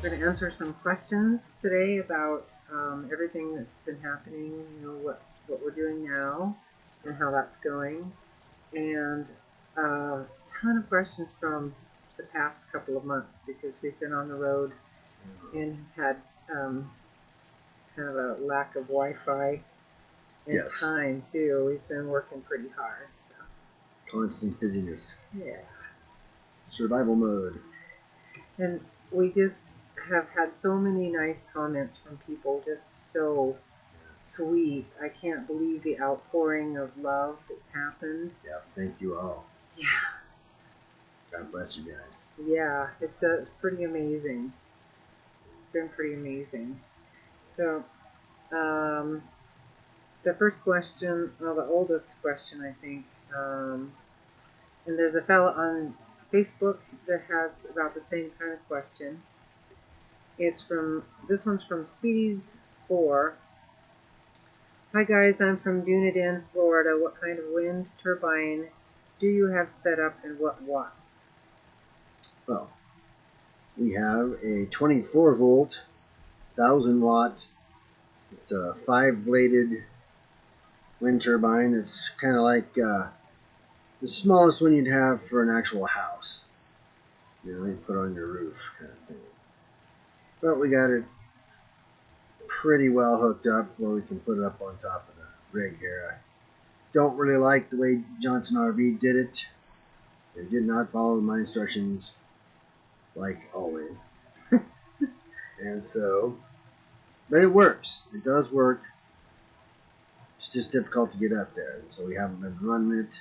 We're going to answer some questions today about everything that's been happening, what we're doing now and how that's going, and a ton of questions from the past couple of months because we've been on the road and had kind of a lack of Wi-Fi and time too. We've been working pretty hard. So. Constant busyness. Yeah. Survival mode. And we just have had so many nice comments from people, just so sweet. I can't believe the outpouring of love that's happened. Yeah, thank you all. Yeah. God bless you guys. Yeah, it's pretty amazing. It's been pretty amazing. So, the first question, well, the oldest question, I think, and there's a fella on Facebook that has about the same kind of question. This one's from Speedies4. Hi guys, I'm from Dunedin, Florida. What kind of wind turbine do you have set up and what watts? Well, we have a 24 volt, 1000 watt. It's a 5-bladed wind turbine. It's kind of like the smallest one you'd have for an actual house. You put on your roof kind of thing. But we got it pretty well hooked up where we can put it up on top of the rig here. I don't really like the way Johnson RV did it. They did not follow my instructions, like always. And so, but it works. It does work. It's just difficult to get up there. And so we haven't been running it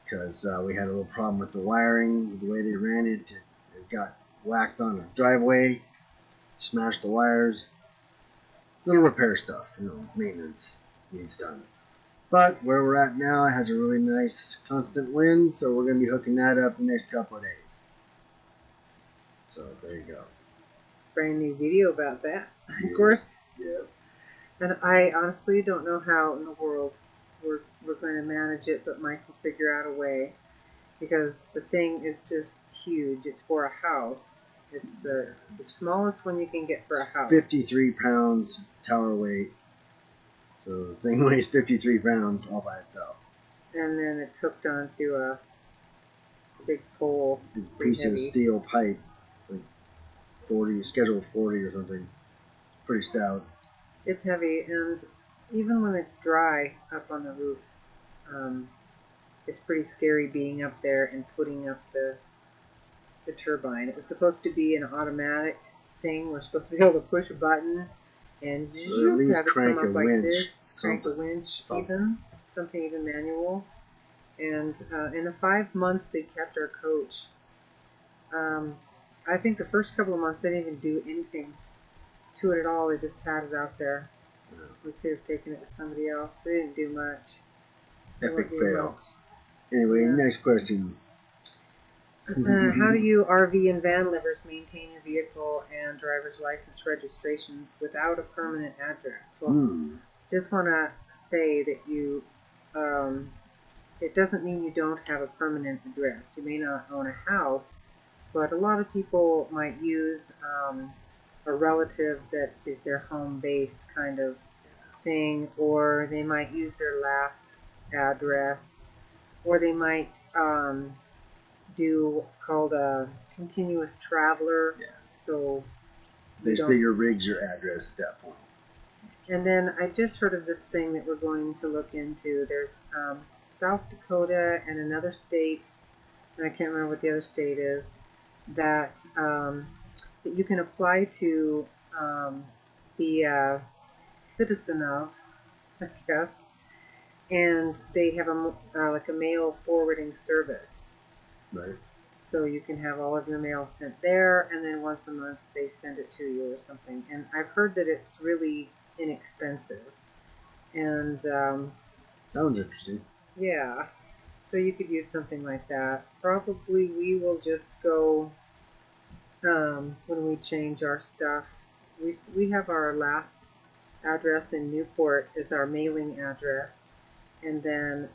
because we had a little problem with the wiring. The way they ran it, it got whacked on the driveway, smashed the wires. Little repair stuff, maintenance needs done. But where we're at now, it has a really nice constant wind, so we're going to be hooking that up the next couple of days. So there you go. Brand new video about that, yeah. Of course. Yeah. And I honestly don't know how in the world we're going to manage it, but Mike will figure out a way because the thing is just huge. It's for a house. It's the smallest one you can get for a house. 53 pounds tower weight. So the thing weighs 53 pounds all by itself. And then it's hooked onto a big pole. A piece of steel pipe. It's like 40, schedule 40 or something. Pretty stout. It's heavy, and even when it's dry up on the roof, it's pretty scary being up there and putting up the turbine. It was supposed to be an automatic thing. We're supposed to be able to push a button and or at least crank a winch. Crank a winch, something even manual. And in the 5 months they kept our coach, I think the first couple of months they didn't even do anything to it at all. They just had it out there. Yeah. We could have taken it to somebody else. They didn't do much. Epic fail. Anyway, next question. How do you RV and van livers maintain your vehicle and driver's license registrations without a permanent address? Well, just want to say that you, it doesn't mean you don't have a permanent address. You may not own a house, but a lot of people might use a relative that is their home base kind of thing, or they might use their last address, or they might do what's called a continuous traveler. Yeah. So basically your rig's your address at that point. And then I just heard of this thing that we're going to look into. There's South Dakota and another state, and I can't remember what the other state is, that that you can apply to be a citizen of, I guess, and they have like a mail forwarding service. Right. So you can have all of your mail sent there, and then once a month they send it to you or something. And I've heard that it's really inexpensive. And sounds interesting. Yeah. So you could use something like that. Probably we will just go when we change our stuff. We have our last address in Newport as our mailing address, and then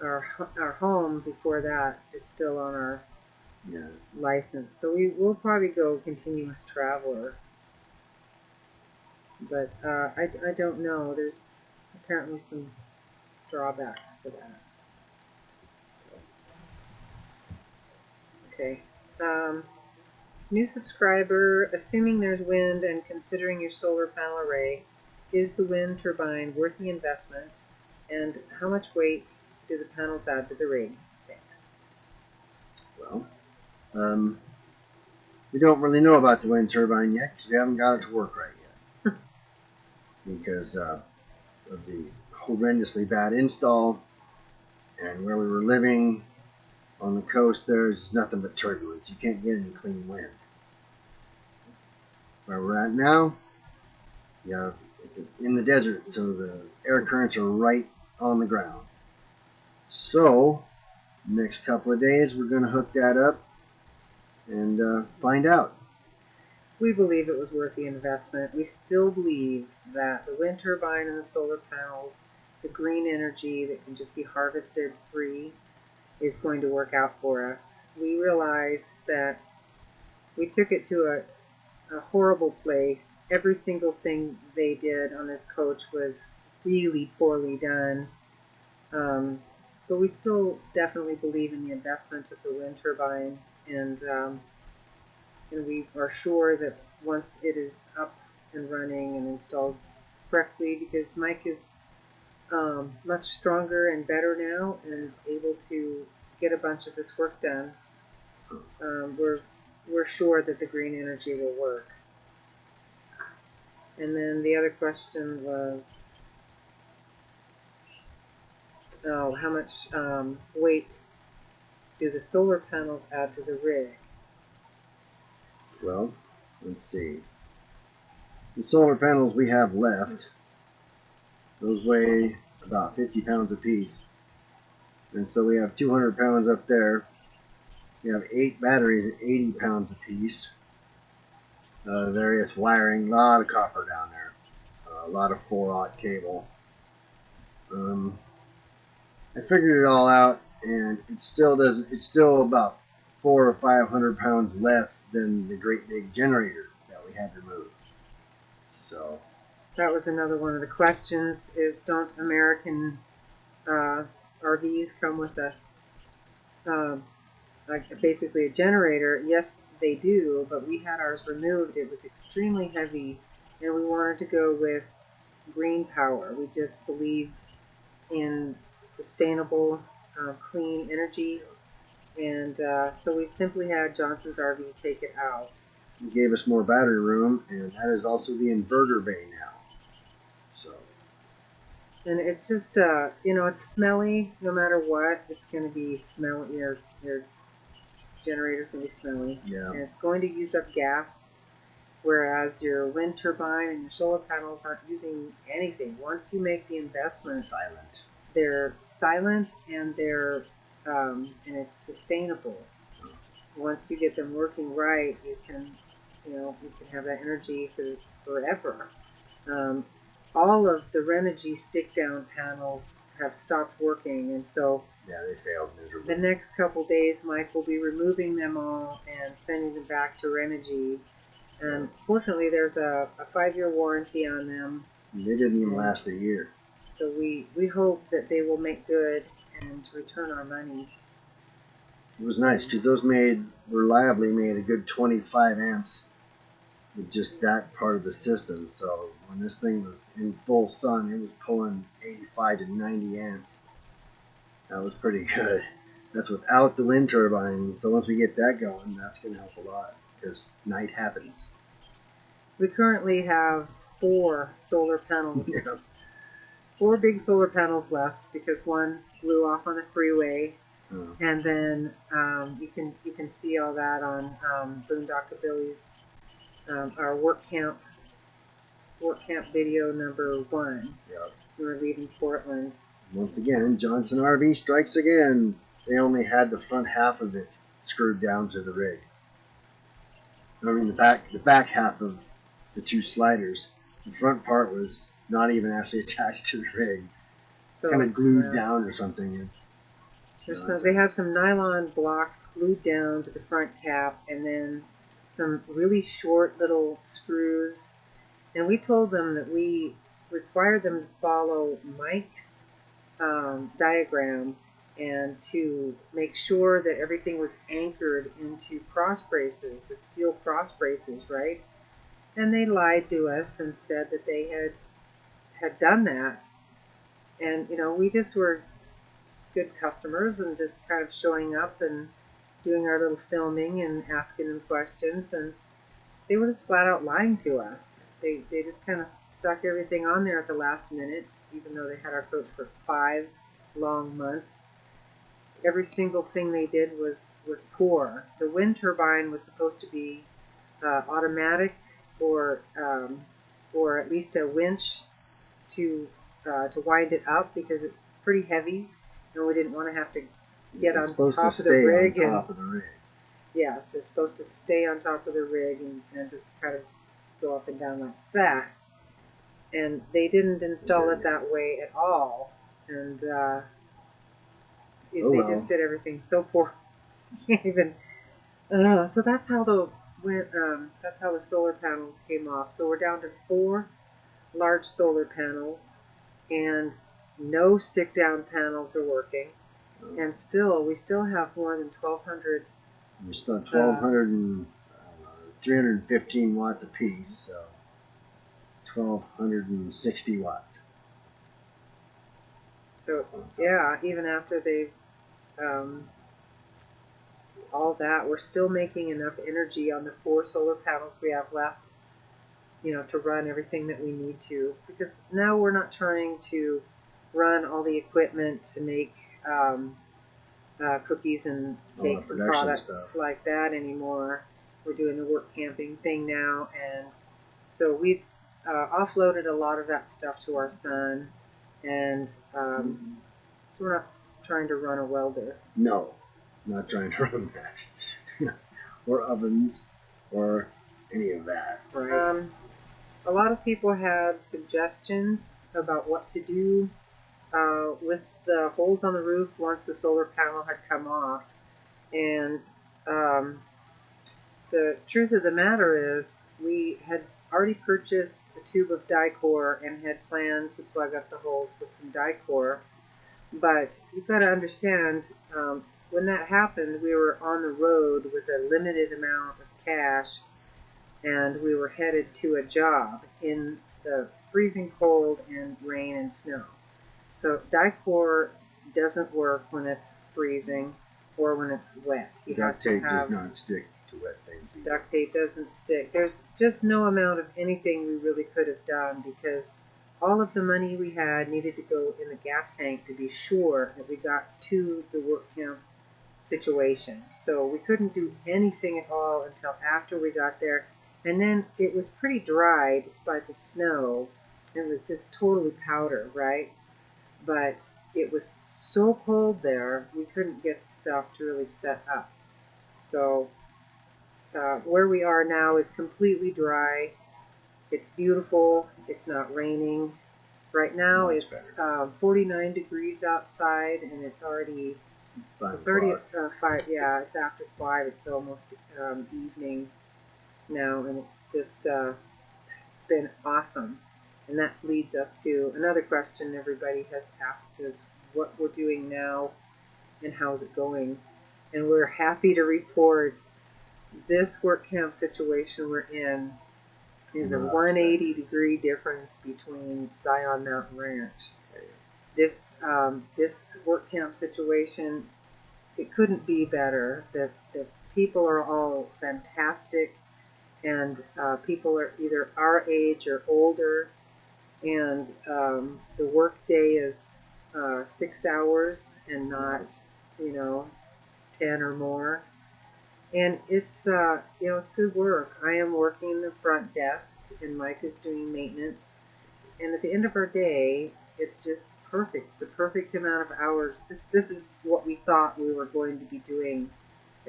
our home before that is still on our license. So we will probably go continuous traveler. But I don't know. There's apparently some drawbacks to that. So, okay. New subscriber, assuming there's wind and considering your solar panel array, is the wind turbine worth the investment? And how much weight do the panels add to the rig? Thanks. Well, we don't really know about the wind turbine yet because we haven't got it to work right yet. Because of the horrendously bad install, and where we were living on the coast, there's nothing but turbulence. You can't get any clean wind. Where we're at now, it's in the desert, so the air currents are right on the ground. So, next couple of days, we're going to hook that up and find out. We believe it was worth the investment. We still believe that the wind turbine and the solar panels, the green energy that can just be harvested free, is going to work out for us. We realize that we took it to a horrible place. Every single thing they did on this coach was really poorly done. But we still definitely believe in the investment of the wind turbine, and we are sure that once it is up and running and installed correctly, because Mike is much stronger and better now and able to get a bunch of this work done, we're sure that the green energy will work. And then the other question was, how much weight do the solar panels add to the rig? Well, let's see. The solar panels we have left, those weigh about 50 pounds apiece. And so we have 200 pounds up there. We have 8 batteries at 80 pounds apiece. Various wiring, a lot of copper down there. A lot of 4/0 cable. I figured it all out, and it's still about 400 or 500 pounds less than the great big generator that we had removed. So that was another one of the questions: is don't American RVs come with basically a generator? Yes, they do, but we had ours removed. It was extremely heavy, and we wanted to go with green power. We just believe in sustainable, clean energy, and so we simply had Johnson's RV take it out. He gave us more battery room, and that is also the inverter bay now. So. And it's just, it's smelly. No matter what, it's going to be smelly. Your generator's going to be smelly. Yeah. And it's going to use up gas, whereas your wind turbine and your solar panels aren't using anything. Once you make the investment, silent. They're silent, and and it's sustainable. Once you get them working right, you can have that energy for forever. All of the Renogy stick-down panels have stopped working, and so they failed miserably. The next couple days, Mike will be removing them all and sending them back to Renogy. And fortunately, there's a 5-year warranty on them. They didn't even last a year. So we hope that they will make good and return our money. It was nice because those reliably made a good 25 amps with just that part of the system. So when this thing was in full sun, it was pulling 85 to 90 amps. That was pretty good. That's without the wind turbine. So once we get that going, that's going to help a lot because night happens. We currently have 4 solar panels. Yep. 4 big solar panels left because one blew off on the freeway. And then you can see all that on Boondockabillies, our work camp video number 1. Yep. We're leaving Portland. Once again, Johnson RV strikes again. They only had the front half of it screwed down to the rig. I mean the back half of the 2 sliders. The front part was not even actually attached to the rig. So, kind of glued down or something. They had some nylon blocks glued down to the front cap, and then some really short little screws. And we told them that we required them to follow Mike's diagram and to make sure that everything was anchored into cross braces, the steel cross braces, right? And they lied to us and said that they had done that. And, we just were good customers and just kind of showing up and doing our little filming and asking them questions. And they were just flat out lying to us. They just kind of stuck everything on there at the last minute, even though they had our coach for 5 long months. Every single thing they did was poor. The wind turbine was supposed to be automatic, or at least a winch to wind it up, because it's pretty heavy, and we didn't want to have to get on top of the rig. Yes, it's supposed to stay on top of the rig and just kind of go up and down like that. And they didn't install it that way at all. And they just did everything so poor. Can't even. So that's how the solar panel came off. So we're down to 4 large solar panels, and no stick down panels are working. And we still have more than 1,200. We're still at 1,200 and 315 watts apiece, so 1,260 watts. So yeah, even after they've all that, we're still making enough energy on the 4 solar panels we have left, to run everything that we need to. Because now we're not trying to run all the equipment to make cookies and cakes and products like that anymore. We're doing the work camping thing now, and so we've offloaded a lot of that stuff to our son, and so we're not trying to run a welder. No, not trying to run that. Or ovens, or any of that. Right. A lot of people had suggestions about what to do with the holes on the roof once the solar panel had come off. And the truth of the matter is, we had already purchased a tube of Dicor and had planned to plug up the holes with some Dicor. But you've got to understand, when that happened, we were on the road with a limited amount of cash, and we were headed to a job in the freezing cold and rain and snow. So Dicor doesn't work when it's freezing or when it's wet. Duct tape does not stick to wet things either. Duct tape doesn't stick. There's just no amount of anything we really could have done, because all of the money we had needed to go in the gas tank to be sure that we got to the work camp situation. So we couldn't do anything at all until after we got there. And then it was pretty dry despite the snow. It was just totally powder, right? But it was so cold there, we couldn't get the stuff to really set up. So where we are now is completely dry. It's beautiful. It's not raining. Right now it's 49 degrees outside, and it's already 5. Yeah, it's after 5. It's almost evening now, and it's just it's been awesome. And that leads us to another question everybody has asked, is what we're doing now and how's it going. And we're happy to report this work camp situation we're in is a 180-degree difference between Zion Mountain Ranch. This work camp situation, it couldn't be better. The people are all fantastic, and people are either our age or older, and the work day is 6 hours and not 10 or more. And it's it's good work. I am working the front desk, and Mike is doing maintenance. And at the end of our day, it's just perfect. It's the perfect amount of hours. This is what we thought we were going to be doing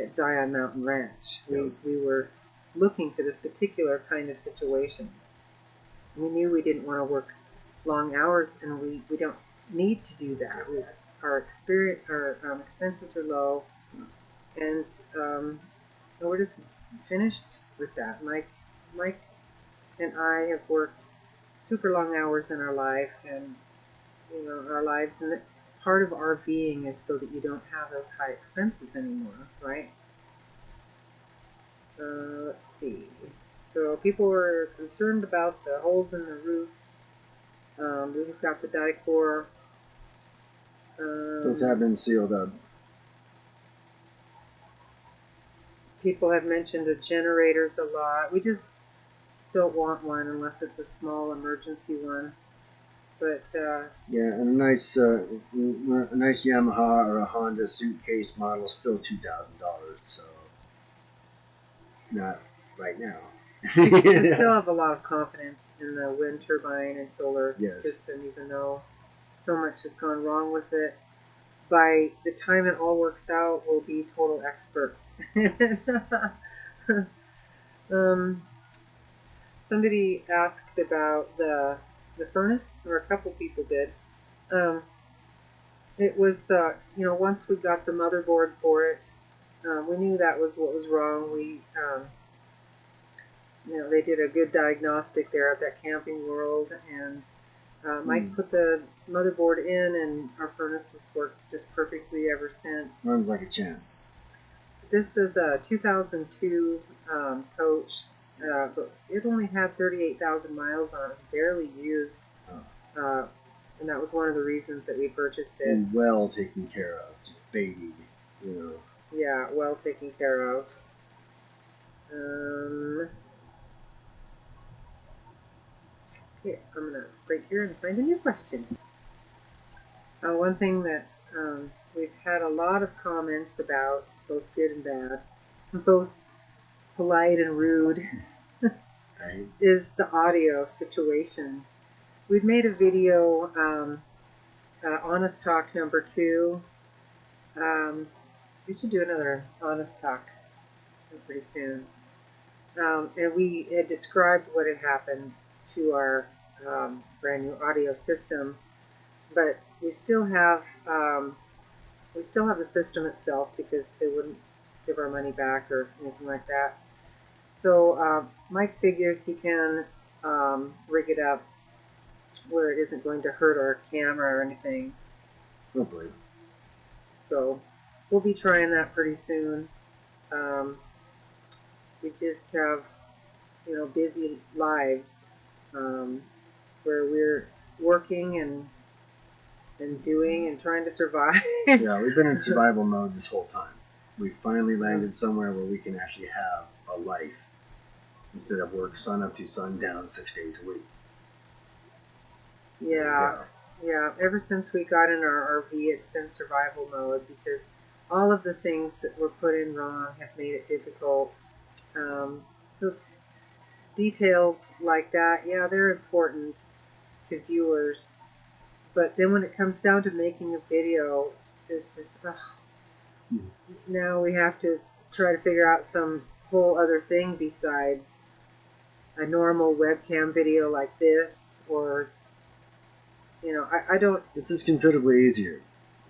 at Zion Mountain Ranch. We were looking for this particular kind of situation. We knew we didn't want to work long hours, and we don't need to do that. our experience, our expenses are low, and we're just finished with that. Mike and I have worked super long hours in our life, and our lives, and part of RVing is so that you don't have those high expenses anymore, right? Let's see. So people were concerned about the holes in the roof. We've got the Dicor. Those have been sealed up. People have mentioned the generators a lot. We just don't want one unless it's a small emergency one. But yeah, and a nice Yamaha or a Honda suitcase model is still $2,000. So not right now. we still have a lot of confidence in the wind turbine and solar system, even though so much has gone wrong with it. By the time it all works out, we'll be total experts. Somebody asked about the furnace, or a couple people did. It was, once we got the motherboard for it, we knew that was what was wrong. They did a good diagnostic there at that Camping World, and Mike put the motherboard in, and our furnace has worked just perfectly ever since. Runs like a champ. This is a 2002 coach, but it only had 38,000 miles on it. It was barely used, and that was one of the reasons that we purchased it. And well taken care of, just babied, Yeah, well taken care of. Okay, I'm going to break here and find a new question. One thing that we've had a lot of comments about, both good and bad, both polite and rude, right, is the audio situation. We've made a video, Honest Talk number 2. We should do another Honest Talk pretty soon. And we had described what had happened to our brand new audio system, but we still have the system itself because they wouldn't give our money back or anything like that. So Mike figures he can rig it up where it isn't going to hurt our camera or anything. Hopefully. So we'll be trying that pretty soon. We just have, busy lives where we're working and doing and trying to survive. Yeah, we've been in survival mode this whole time. We finally landed somewhere where we can actually have a life instead of work sun up to sundown 6 days a week. Yeah. Ever since we got in our RV, it's been survival mode because all of the things that were put in wrong have made it difficult. So details like that, yeah, they're important to viewers. But then when it comes down to making a video, it's just, now we have to try to figure out some whole other thing besides a normal webcam video like this, or, I don't... This is considerably easier,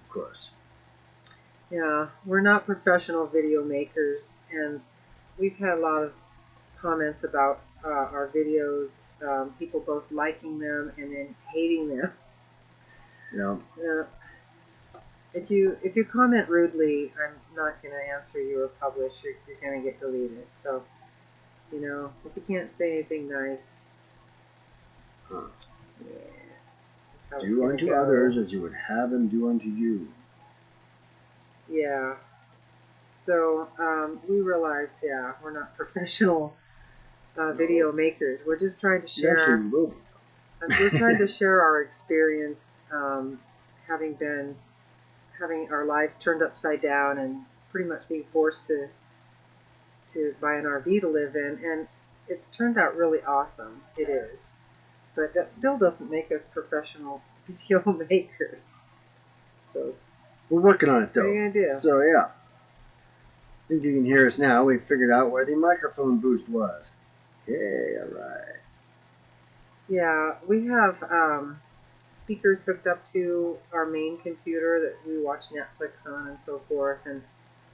of course. Yeah, we're not professional video makers, and we've had a lot of comments about our videos, people both liking them and then hating them. Yeah. If you comment rudely, I'm not going to answer you or publish. You're going to get deleted. So, if you can't say anything nice, yeah. Do unto others as you would have them do unto you. Yeah. So we realize, we're not professional video makers. We're just trying to share. Actually, we will be. We're trying to share our experience, having our lives turned upside down and pretty much being forced to buy an RV to live in, and it's turned out really awesome. It is, but that still doesn't make us professional video makers. So we're working on it, though. What are you gonna do? So yeah, I think you can hear us now. We figured out where the microphone boost was. Okay, all right. Yeah, we have speakers hooked up to our main computer that we watch Netflix on and so forth, and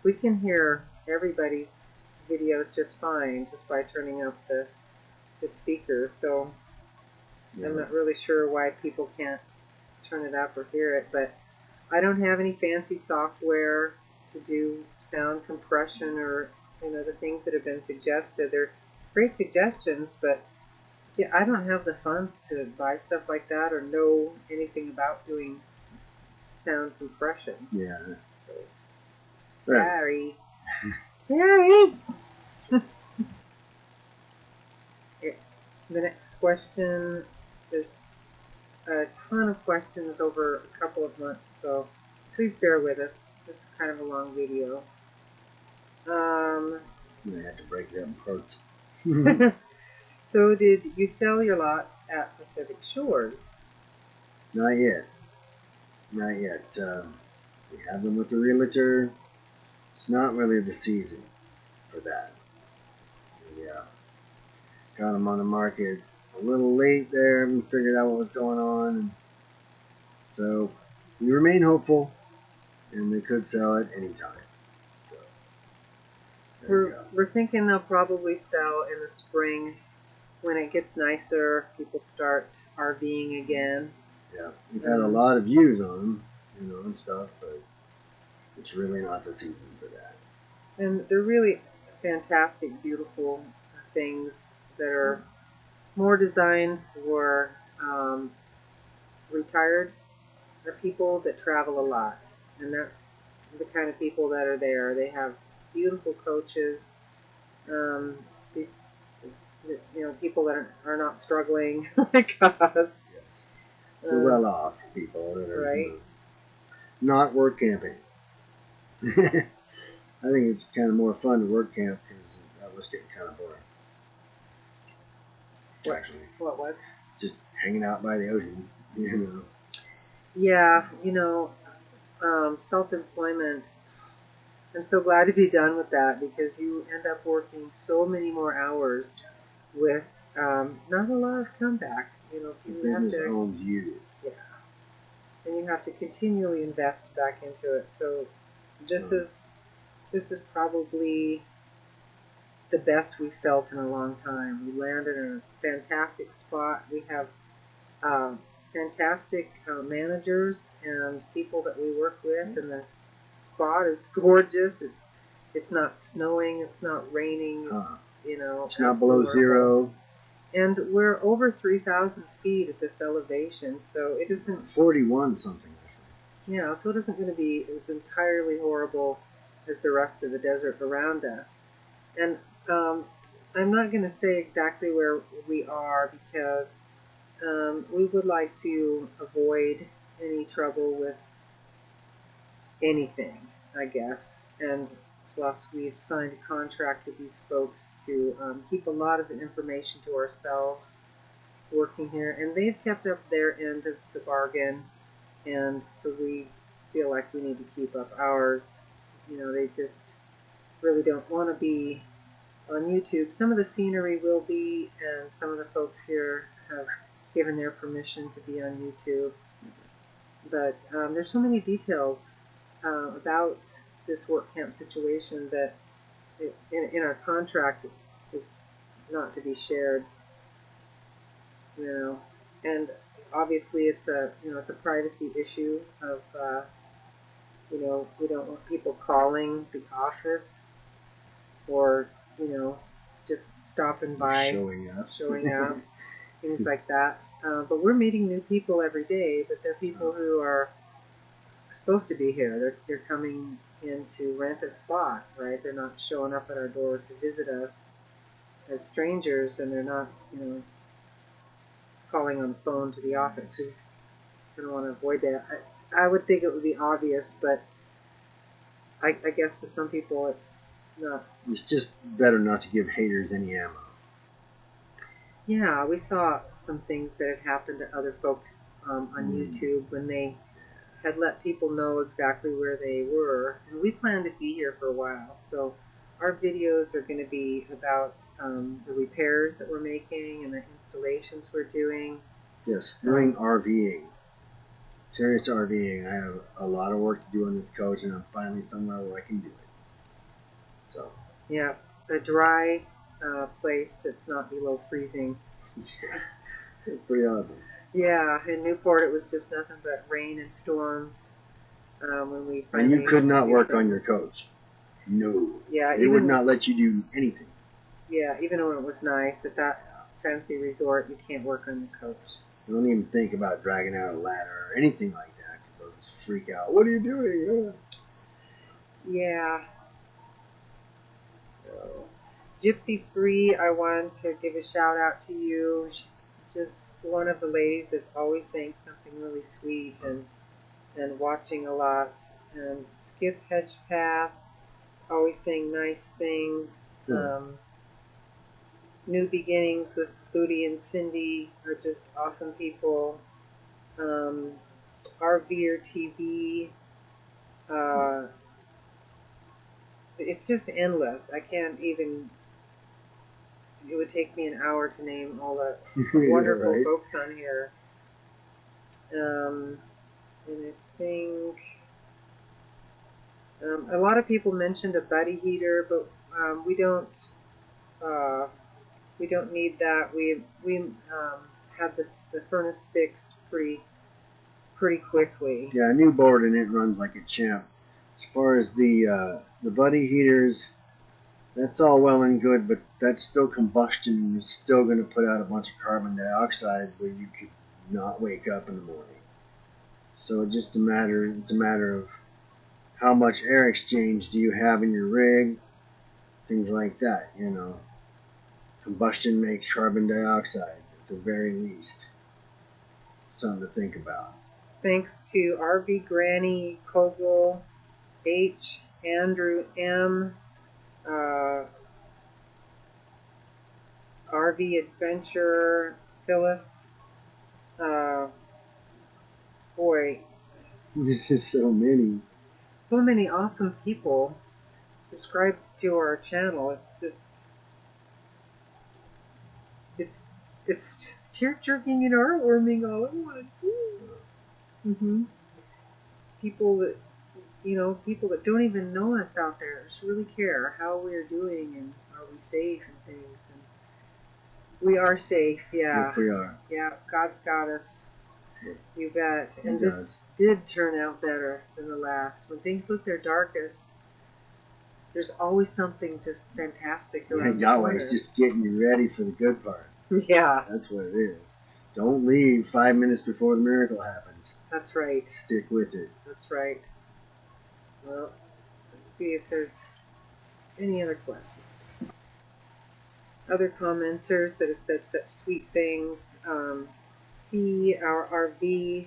we can hear everybody's videos just fine just by turning up the speakers. So I'm not really sure why people can't turn it up or hear it, but I don't have any fancy software to do sound compression or the things that have been suggested. They're great suggestions, but yeah, I don't have the funds to buy stuff like that or know anything about doing sound compression. Yeah. So, sorry. Sorry. The next question, there's a ton of questions over a couple of months, so please bear with us. It's kind of a long video. I have to break that apart. So did you sell your lots at Pacific Shores? Not yet. Not yet. We have them with the realtor. It's not really the season for that. Yeah. Got them on the market a little late there. We figured out what was going on. And so we remain hopeful, and they could sell at any time. So, we're thinking they'll probably sell in the spring when it gets nicer. People start RVing again. Yeah, we've had a lot of views on them, and stuff, but it's really not the season for that. And they're really fantastic, beautiful things that are more designed for retired people that travel a lot. And that's the kind of people that are there. They have beautiful coaches. These people that are not struggling like us. Yes. The well-off people that are right. Not work camping. I think it's kind of more fun to work camp because that was getting kind of boring. Actually. What was? Just hanging out by the ocean, Yeah, self-employment. I'm so glad to be done with that because you end up working so many more hours with not a lot of comeback. The business owns you. Yeah. And you have to continually invest back into it. So this is probably the best we've felt in a long time. We landed in a fantastic spot. We have fantastic managers and people that we work with, and the spot is gorgeous. It's not snowing. It's not raining. It's not below zero. And we're over 3,000 feet at this elevation, so it isn't 41 something. Yeah, so it isn't going to be as entirely horrible as the rest of the desert around us. And I'm not going to say exactly where we are because we would like to avoid any trouble with anything, I guess. And plus, we've signed a contract with these folks to keep a lot of the information to ourselves working here. And they've kept up their end of the bargain. And so we feel like we need to keep up ours. They just really don't want to be on YouTube. Some of the scenery will be, and some of the folks here have given their permission to be on YouTube. But there's so many details about this work camp situation that in our contract is not to be shared. And obviously it's a privacy issue of we don't want people calling the office or just stopping by, showing up, things like that. But we're meeting new people every day, but they're people who are supposed to be here. They're coming in to rent a spot, right? They're not showing up at our door to visit us as strangers, and they're not calling on the phone to the office. We just don't want to avoid that. I would think it would be obvious, but I guess to some people it's not. It's just better not to give haters any ammo. Yeah, we saw some things that had happened to other folks on YouTube when they had let people know exactly where they were. And we plan to be here for a while, so our videos are going to be about the repairs that we're making and the installations we're doing. Yes, doing RVing. serious RVing. I have a lot of work to do on this coach, and I'm finally somewhere where I can do it. So. Yeah, a dry place that's not below freezing. It's pretty awesome. Yeah, in Newport it was just nothing but rain and storms when we finally. And you could not work on your coach. No. Yeah, they would not let you do anything. Yeah, even when it was nice at that fancy resort, you can't work on the coach. Don't even think about dragging out a ladder or anything like that because they'll just freak out. What are you doing? Yeah. So, Gypsy Free, I wanted to give a shout out to you. She's just one of the ladies that's always saying something really sweet and watching a lot. And Skip Hedgepath is always saying nice things. New Beginnings with Booty and Cindy are just awesome people. RVer TV. It's just endless. I can't even. It would take me an hour to name all the wonderful folks on here. And I think a lot of people mentioned a buddy heater, but we don't need that. We have the furnace fixed pretty quickly. Yeah, a new board and it runs like a champ. As far as the buddy heaters, that's all well and good, but that's still combustion and you're still going to put out a bunch of carbon dioxide where you could not wake up in the morning. So it's a matter of how much air exchange do you have in your rig, things like that, you know. Combustion makes carbon dioxide at the very least. Something to think about. Thanks to RV Granny, Kogel, H, Andrew M, RV Adventure, Phyllis. Boy. This is so many. So many awesome people subscribed to our channel. It's just tear-jerking and heartwarming all at once. People that don't even know us out there just really care how we're doing and are we safe and things. And we are safe, yeah. Yes, we are. Yeah, God's got us. You bet. And this did turn out better than the last. When things look their darkest, there's always something just fantastic around the corner. Yahweh's just getting you ready for the good part. Yeah. That's what it is. Don't leave 5 minutes before the miracle happens. That's right. Stick with it. That's right. Well, let's see if there's any other questions. Other commenters that have said such sweet things. C, our RV,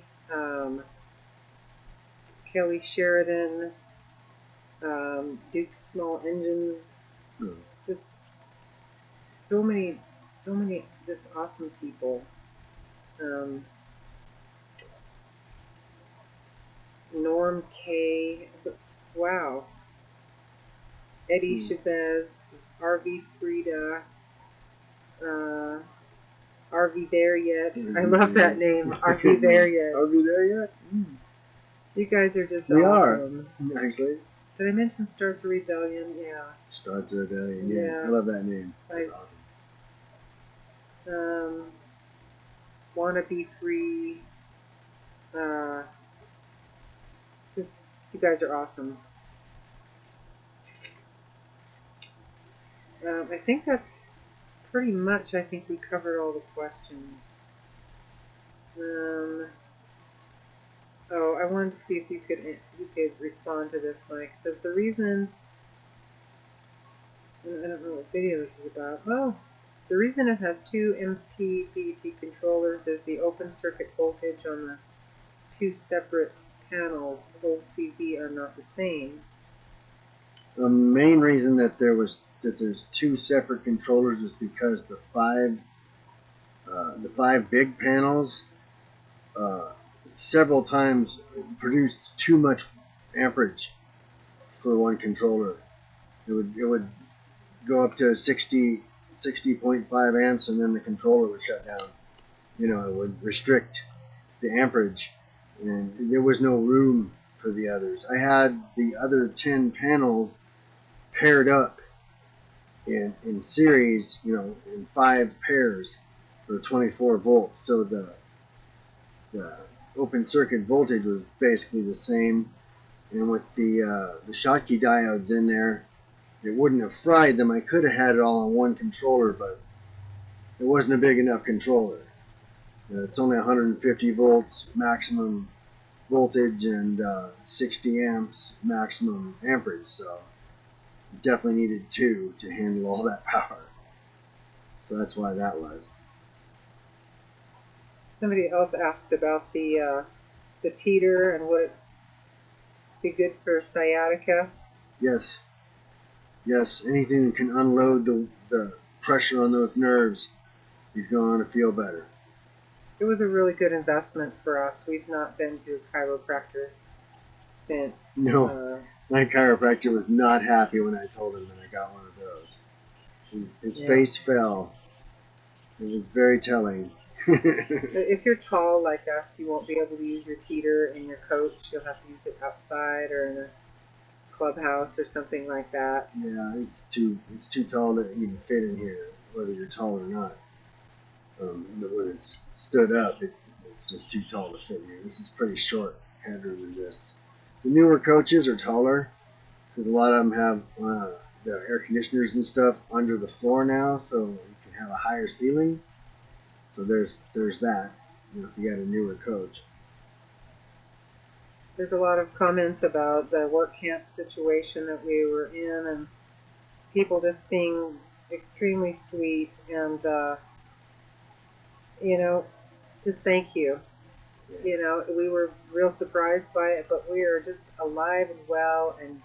Kelly Sheridan, Duke's Small Engines. Just so many just awesome people. Norm K. Wow. Eddie Chavez, RV Frida, RV There Yet. I love that name, RV There Yet. RV There Yet? You guys are just we awesome. We are, actually. Did I mention Start the Rebellion? Yeah. Start the Rebellion, yeah. I love that name. That's awesome. Wanna Be Free. Just, you guys are awesome. I think that's pretty much, I think we covered all the questions. I wanted to see if you could respond to this, Mike. It says the reason, I don't know what video this is about. Oh, the reason it has two MPPT controllers is the open circuit voltage on the two separate panels, OCV, are not the same. The main reason that there's two separate controllers is because the five big panels several times produced too much amperage for one controller. It would go up to 60.5 amps and then the controller would shut down. You know, it would restrict the amperage. and there was no room for the others. I had the other 10 panels paired up in series, in 5 pairs for 24 volts. So the open circuit voltage was basically the same. And with the Schottky diodes in there, it wouldn't have fried them. I could have had it all on one controller, but it wasn't a big enough controller. It's only 150 volts maximum voltage and 60 amps maximum amperage, so definitely needed 2 to handle all that power. So that's why that was. Somebody else asked about the teeter and would it be good for sciatica? Yes. Anything that can unload the pressure on those nerves, you're going to feel better. It was a really good investment for us. We've not been to a chiropractor since. No, my chiropractor was not happy when I told him that I got one of those. His face fell. It was very telling. If you're tall like us, you won't be able to use your teeter in your coach. You'll have to use it outside or in a clubhouse or something like that. Yeah, it's too tall to even fit in here, whether you're tall or not. When it's stood up, it's just too tall to fit here. This is pretty short headroom in this. The newer coaches are taller because a lot of them have the air conditioners and stuff under the floor now, so you can have a higher ceiling. So there's that. If you got a newer coach. There's a lot of comments about the work camp situation that we were in, and people just being extremely sweet and just thank you. Yeah. We were real surprised by it, but we are just alive and well. And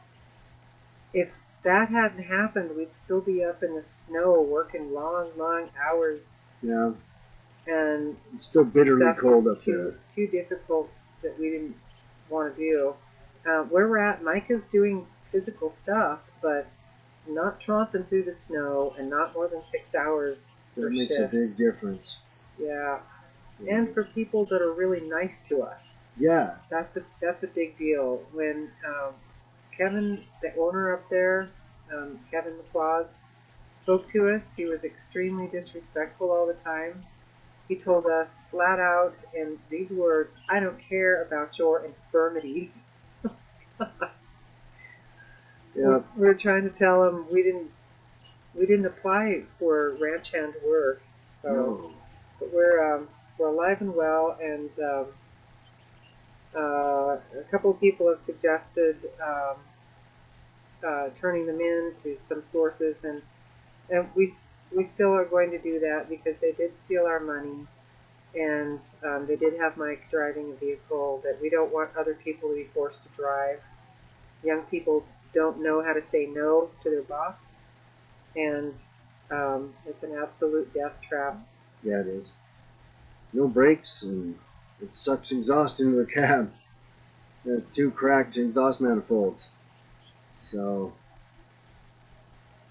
if that hadn't happened, we'd still be up in the snow working long, long hours. Yeah. And it's still bitterly cold up there. Too difficult that we didn't want to do. Where we're at, Micah's doing physical stuff, but not tromping through the snow and not more than 6 hours. That makes a big difference. Yeah. And for people that are really nice to us. Yeah. That's a big deal. When Kevin, the owner up there, Kevin McClaws, spoke to us, he was extremely disrespectful all the time. He told us flat out in these words, "I don't care about your infirmities." Yeah. We're trying to tell him we didn't apply for ranch hand work, so No. But we're alive and well, and a couple of people have suggested turning them in to some sources, and we still are going to do that because they did steal our money, and they did have Mike driving a vehicle that we don't want other people to be forced to drive. Young people don't know how to say no to their boss, and it's an absolute death trap. Yeah, it is. No brakes, and it sucks exhaust into the cab. There's 2 cracked exhaust manifolds. So,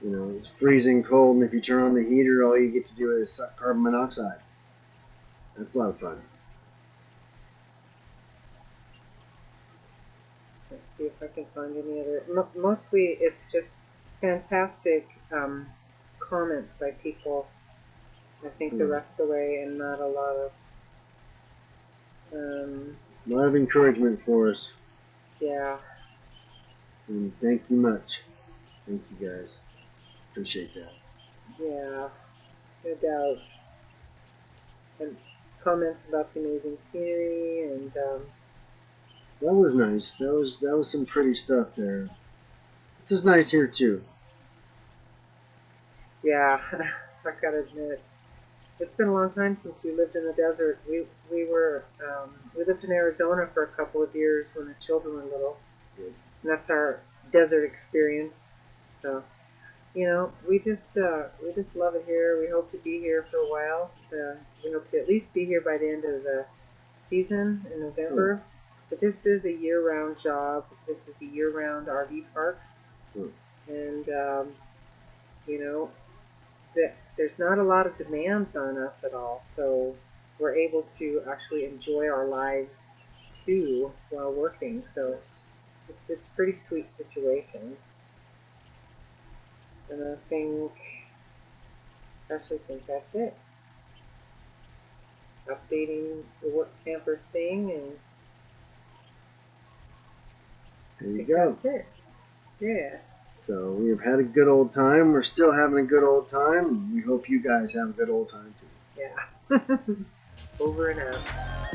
it's freezing cold, and if you turn on the heater, all you get to do is suck carbon monoxide. That's a lot of fun. Let's see if I can find any other. Mostly it's just fantastic comments by people, I think, the rest of the way, and not a lot of... a lot of encouragement for us. Yeah. And thank you much. Thank you guys. Appreciate that. Yeah, no doubt. And comments about the amazing scenery, and that was nice. That was some pretty stuff there. This is nice here too. Yeah, I gotta admit, it's been a long time since we lived in the desert. We lived in Arizona for a couple of years when the children were little, and that's our desert experience. So, we just love it here. We hope to be here for a while. We hope to at least be here by the end of the season in November. But this is a year-round job. This is a year-round RV park, and there's not a lot of demands on us at all. So we're able to actually enjoy our lives too while working. So it's a pretty sweet situation. And I actually think that's it. Updating the work camper thing, and there you go. That's it. Yeah. So we have had a good old time. We're still having a good old time. We hope you guys have a good old time too. Yeah. Over and out.